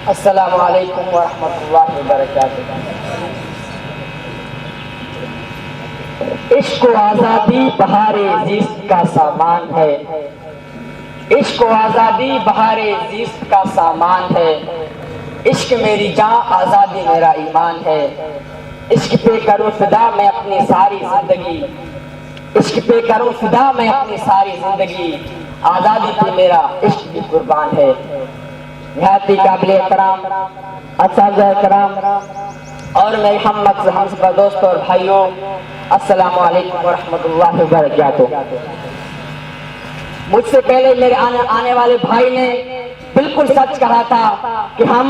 السلام علیکم ورحمۃ اللہ وبرکاتہ۔ عشق و آزادی بہار زیست کا سامان ہے، عشق و آزادی بہار زیست کا سامان ہے، عشق میری جان آزادی میرا ایمان ہے، عشق پہ کروں فدا میں اپنی ساری زندگی، عشق پہ کروں فدا میں اپنی ساری زندگی، آزادی پہ میرا عشق بھی قربان ہے۔ نہایت ہی قابل احترام اساتذہ کرام اور میرے ہم سفر دوستوں اور بھائیوں، السلام علیکم ورحمۃ اللہ وبرکاتہ۔ مجھ سے پہلے میرے آنے والے بھائی نے بالکل سچ کہا تھا کہ ہم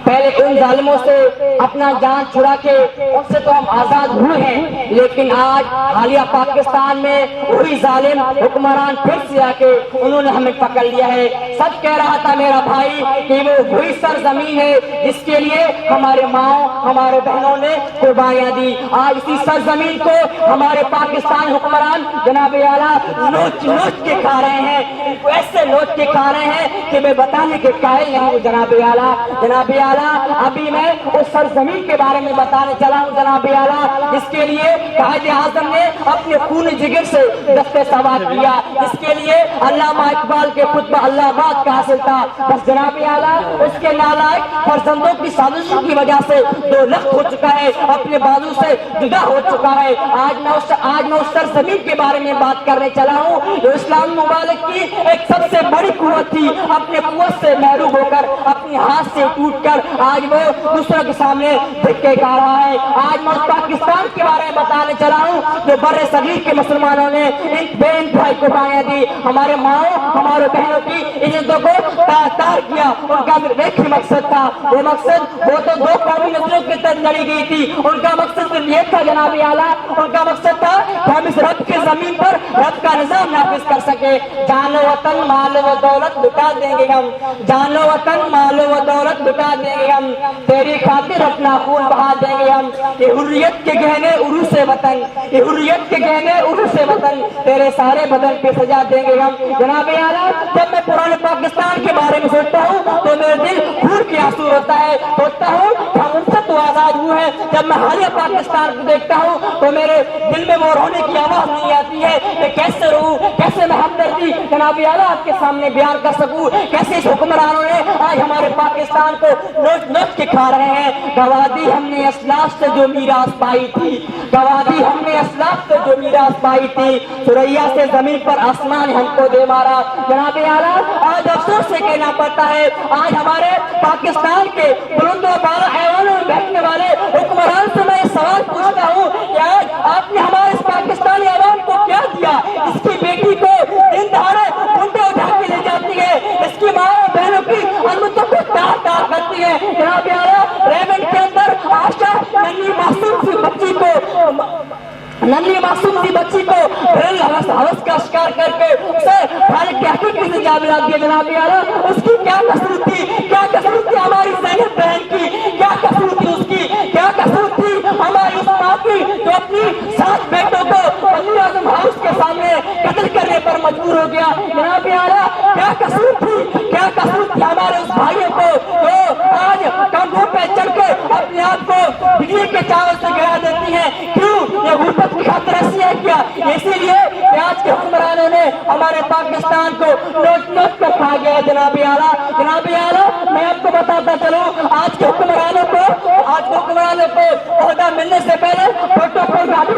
پہلے ان ظالموں سے اپنا جان چھڑا کے ان سے تو ہم آزاد ہوئے ہیں، لیکن آج حالیہ پاکستان میں وہی ظالم حکمران پھر سے آ کے انہوں نے ہمیں پکڑ لیا ہے۔ سچ کہہ رہا تھا میرا بھائی کہ وہ وہی سرزمین ہے جس کے لیے ہمارے ماؤں ہمارے بہنوں نے قربانیاں دی۔ آج اسی سرزمین کو ہمارے پاکستان حکمران جناب اعلیٰ نوچ نوچ کے کھا رہے ہیں، ان کو ایسے نوچ کے کھا رہے ہیں کہ میں بتانے کے قائل نہیں ہوں۔ جناب اعلیٰ ابھی میں اس سرزمین کے بارے میں بتانے چلا ہوں جناب اعلیٰ، جس کے لیے قائد اعظم نے اپنے خون جگر سے دستے سوار کیا، جس کے لیے علامہ اقبال کے خطبہ اللہ باد کا حاصل تھا۔ بس جناب اعلیٰ اس کے نالائق فرزندوں کی سازشوں کی وجہ سے 2 لخت ہو چکا ہے، اپنے بازو سے جدا ہو چکا ہے۔ آج میں اس سرزمین کے بارے میں بات کرنے چلا ہوں جو اسلام مبارک کی ایک سب سے بڑی قوت تھی، اپنے قوت سے محروم ہو کر اپنے ہاتھ سے ٹوٹ کر آج وہ دوسروں کے سامنے دھکے کھا رہا ہے۔ آج میں اس پاکستان کے بارے میں بتانے چلا ہوں جو بر صغیر کے مسلمانوں نے بے انتہائی قربانیاں دی، ہمارے ماؤں ہمارے بہنوں کی عزتوں کو تار کیا۔ ان کا ایک ہی مقصد تھا، وہ تو 2 قومی نسلوں کی طرف لڑی گئی تھی، ان کا مقصد صرف یہ تھا جناب اعلیٰ، ان کا مقصد تھا کہ ہم اس رب کی زمین پر رب کا نظام نافذ کر سکے۔ جان و وطن مال و دولت لٹا دیں گے ہم، جان و وطن مال و دولت لٹا دیں گے ہم، تیری خاطر اپنا خون بہا دیں گے ہم، یہ حریت کے گہنے عروس وطن، یہ حریت کے گہنے عروس وطن، تیرے سارے بدن پہ سجا دیں گے ہم۔ جناب اعلیٰ جب میں پرانے پاکستان کے بارے میں سوچتا ہوں تو میرے دل خون کے آنسو ہوتا ہے، سوچتا ہوں کہ ہم ان سے تو آزاد ہوئے ہیں۔ جب میں حالیہ پاکستان کو دیکھتا ہوں تو میرے دل میں وہ رونے کی آواز نہیں آتی ہے کہ کیسے رہوں، کیسے میں ہمدردی جناب اعلیٰ آپ کے سامنے بیان کر سکوں، کیسے اس حکمرانوں نے آج ہمارے پاکستان کو نوچ نوچ کے کھا رہے ہیں۔ گوا دی ہم نے اسلاف سے جو میراث پائی تھی، گوا دی ہم نے اسلاف سے جو میراث پائی تھی، ثریا سے زمین پر آسمان ہم کو دے مارا۔ جناب اعلیٰ آج افسوس سے کہنا پڑتا ہے، آج ہمارے پاکستان کے بلند و بالا ایوانوں میں بیٹھنے والے حکمران سے میں سوال پوچھتا ہوں کہ آج آپ نے ہمارے اس پاکستانی عوام کو کیا دیا؟ اس کی بیٹی کو دن دہاڑے گنڈے اٹھا کے لے جاتی ہے، اس کی ماں اور بہنوں کی علمتوں کو تار تار کرتی ہے۔ جناب اعلیٰ ریونٹ کے اندر آشا ننھی معصوم سی بچی کو ہوس کا شکار کر کے اسے خالق کی حقیقت سے جا ملا دیا۔ جناب اعلیٰ اس کی کیا قصور تھی، کیا قصور تھی ہماری زینب بہن کی، کیا قصور تھی اس کی، کیا قصور تھی ہماری اس ماں کی جو اپنی 7 بیٹوں کو وزیر اعظم ہاؤس کے سامنے قتل کرنے پر مجبور ہو گیا۔ جناب اعلیٰ کیا قصور تھی، کیا قصور تھی ہمارے اس بھائیوں کو جو آج کندھوں پہ چڑھ کے اپنے آپ کو بجلی کے چاول سے گرا دیتی ہیں؟ کیوں یہ غربت کی خاطر ایسی ہے کیا؟ اسی لیے کہ آج کے حکمرانوں نے ہمارے پاکستان کو نوچ نوچ کر کھا گیا ہے۔ جناب اعلیٰ میں آپ کو بتاتا چلوں آج کے حکمرانوں کو عہدہ ملنے سے پہلے پروٹوکول گاڑی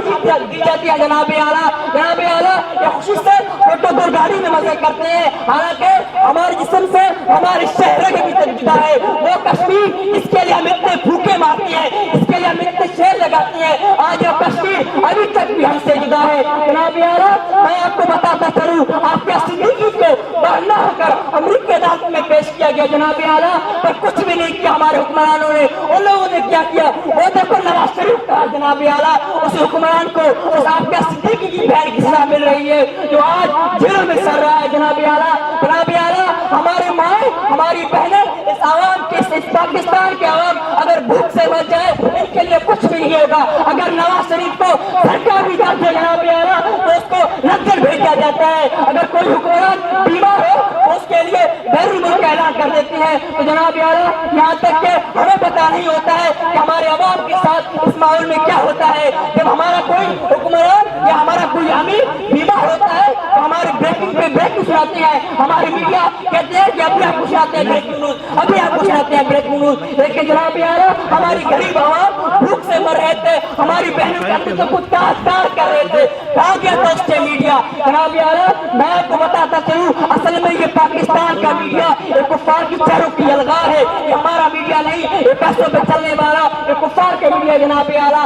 دی جاتی ہے۔ جناب اعلیٰ یہ خوشی سے پروٹوکول گاڑی میں مزے کرتے ہیں، حالانکہ ہمارے جسم سے ہمارے شہروں کے بھی جدا ہے۔ وہ کشمیر اس کے لیے ہم اتنے بھوکے مارتی ہیں، اس کے لیے ہم اتنے شیر لگاتی ہیں، آج وہ کشمیر ابھی تک بھی ہم سے جدا ہے۔ جناب اعلیٰ میں آپ کو بتاتا چلوں آپ کے صدیقی کو بہنا ہو کر امریکی عدالت میں پیش کیا گیا جناب اعلیٰ، پر کچھ بھی نہیں کیا ہمارے حکمرانوں نے۔ ان لوگوں نے کیا کیا، وہ دیکھو نواز شریف کا جناب اعلیٰ اس حکمران کو اس آپ کے صدیقی کی بہن کی سزا مل رہی ہے جو آج جیلوں میں سڑ رہا ہے۔ جناب اعلیٰ ہماری مائیں ہماری بہنیں اس عوام کے اس پاکستان کے عوام اگر بھوک سے مر جائے ان کے لیے کچھ بھی نہیں ہوگا۔ اگر نواز شریف کو سرکار بھی جاتی ہے جناب اعلیٰ تو اس کو لندن بھیجا جاتا ہے، اگر کوئی حکمران بیمار ہو تو اس کے لیے بیرون ملک کا اعلان کر دیتے ہیں. تو جناب اعلیٰ یہاں تک کہ ہمیں پتہ نہیں ہوتا ہے کہ ہمارے عوام کے ساتھ اس ماحول میں کیا ہوتا ہے. جب ہمارا کوئی حکمران یا ہمارا کوئی امیر بیمار ہوتا ہے تو ہمارے بریکنگ پہ بریکنگ سناتے ہیں. ہماری میڈیا کہتے ہیں کہ ابھی آپ کو سناتے ہیں بریکنگ نیوز, ابھی آپ کو سناتے ہیں بریکنگ نیوز. لیکن جناب اعلیٰ ہماری غریب عوام بھوک سے مر رہے تھے, ہماری بہنوں کے اپنے کو تار کر رہے تھے. کہاں گیا تھا اس سے میڈیا؟ جناب اعلیٰ میں آپ کو بتاتا چلوں, اصل میں یہ پاکستان کا میڈیا ایک کفار کی چہروں کی الغار ہے. یہ ہمارا میڈیا نہیں, یہ پیسوں پہ چلنے والا یہ کفار کا میڈیا. جناب اعلیٰ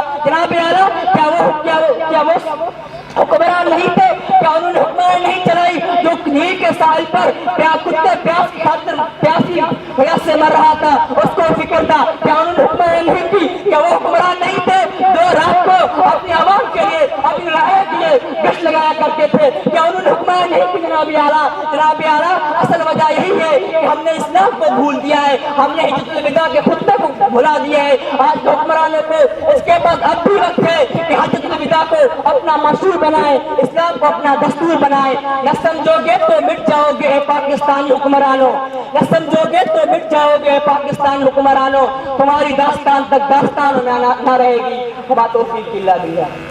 کیا وہ حکمران نہیں تھے؟ کیا انہوں نے حکمران نہیں چلائی جو نیل کے ساحل پر کتے پیاس کی خاطر پیاس سے مر رہا تھا, اس کو فکر تھا؟ کیا انہوں نے حکمران نہیں کی؟ کیا وہ حکمران نہیں تھے جو رات کو اپنی عوام کے لیے اپنی رعایا کے لیے گشت لگایا کرتے تھے؟ کیا انہوں نے حکمران نہیں کی؟ جناب اعلیٰ اصل وجہ یہی ہے کہ ہم نے اسلام کو بھول دیا ہے, ہم نے حجت الوداع کے خطبے کو بھلا دیا ہے. آج حکمرانوں کو اس کے بعد اب بھی وقت ہے کہ حجت الوداع کو اپنا منشور بنائے, اسلام کو اپنا دستور بنائے. نہ سمجھو گے تو مٹ جاؤ گے پاکستانی حکمرانوں, نہ سمجھو گے تو مٹ جاؤ گے پاکستانی حکمرانوں. تمہاری داستان تک داستان نہ رہے گی. توفیق اللہ باللہ.